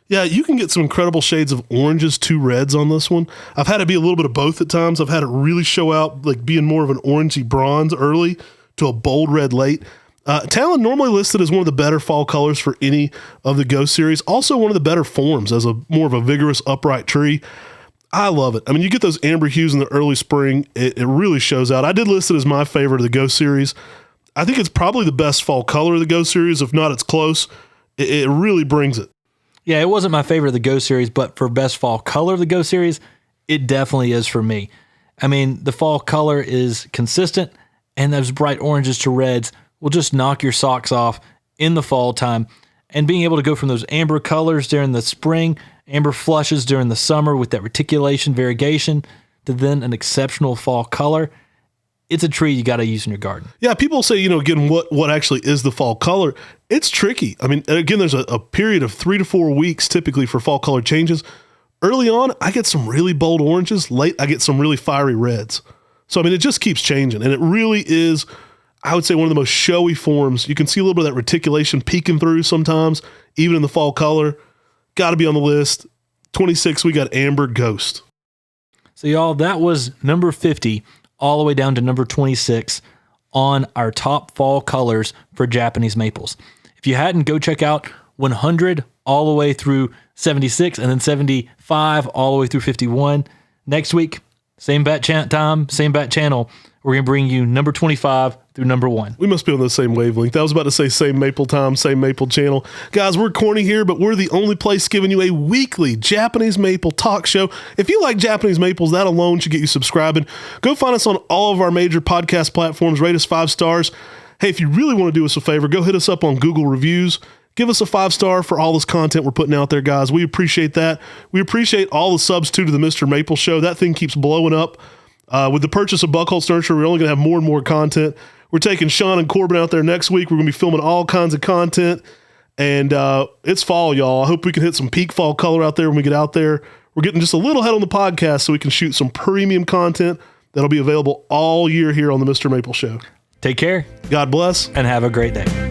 Yeah, you can get some incredible shades of oranges to reds on this one. I've had it be a little bit of both at times. I've had it really show out like being more of an orangey bronze early to a bold red late. Talon normally listed as one of the better fall colors for any of the Ghost series. Also one of the better forms as a more of a vigorous upright tree. I love it. I mean, you get those amber hues in the early spring. It really shows out. I did list it as my favorite of the Ghost series. I think it's probably the best fall color of the Ghost series. If not, it's close. It really brings it. Yeah, it wasn't my favorite of the Ghost series, but for best fall color of the Ghost series, it definitely is for me. I mean, the fall color is consistent, and those bright oranges to reds will just knock your socks off in the fall time. And being able to go from those amber colors during the spring, amber flushes during the summer with that reticulation variegation, to then an exceptional fall color, it's a tree you got to use in your garden. Yeah, people say, again, what actually is the fall color? It's tricky. I mean, again, there's a period of 3 to 4 weeks typically for fall color changes. Early on, I get some really bold oranges. Late, I get some really fiery reds. So, I mean, it just keeps changing. And it really is, I would say, one of the most showy forms. You can see a little bit of that reticulation peeking through sometimes, even in the fall color. Got to be on the list. 26, we got Amber Ghost. So, y'all, that was number 50 all the way down to number 26 on our top fall colors for Japanese maples. If you hadn't, go check out 100 all the way through 76 and then 75 all the way through 51. Next week, same bat time, same bat channel. We're going to bring you number 25 through number 1. We must be on the same wavelength. I was about to say same maple time, same maple channel. Guys, we're corny here, but we're the only place giving you a weekly Japanese maple talk show. If you like Japanese maples, that alone should get you subscribing. Go find us on all of our major podcast platforms. Rate us 5 stars. Hey, if you really want to do us a favor, go hit us up on Google Reviews. Give us a 5-star for all this content we're putting out there, guys. We appreciate that. We appreciate all the subs, too, to the Mr. Maple Show. That thing keeps blowing up. With the purchase of Buchholz Nursery, we're only going to have more and more content. We're taking Sean and Corbin out there next week. We're going to be filming all kinds of content. And it's fall, y'all. I hope we can hit some peak fall color out there when we get out there. We're getting just a little ahead on the podcast so we can shoot some premium content that'll be available all year here on the Mr. Maple Show. Take care. God bless. And have a great day.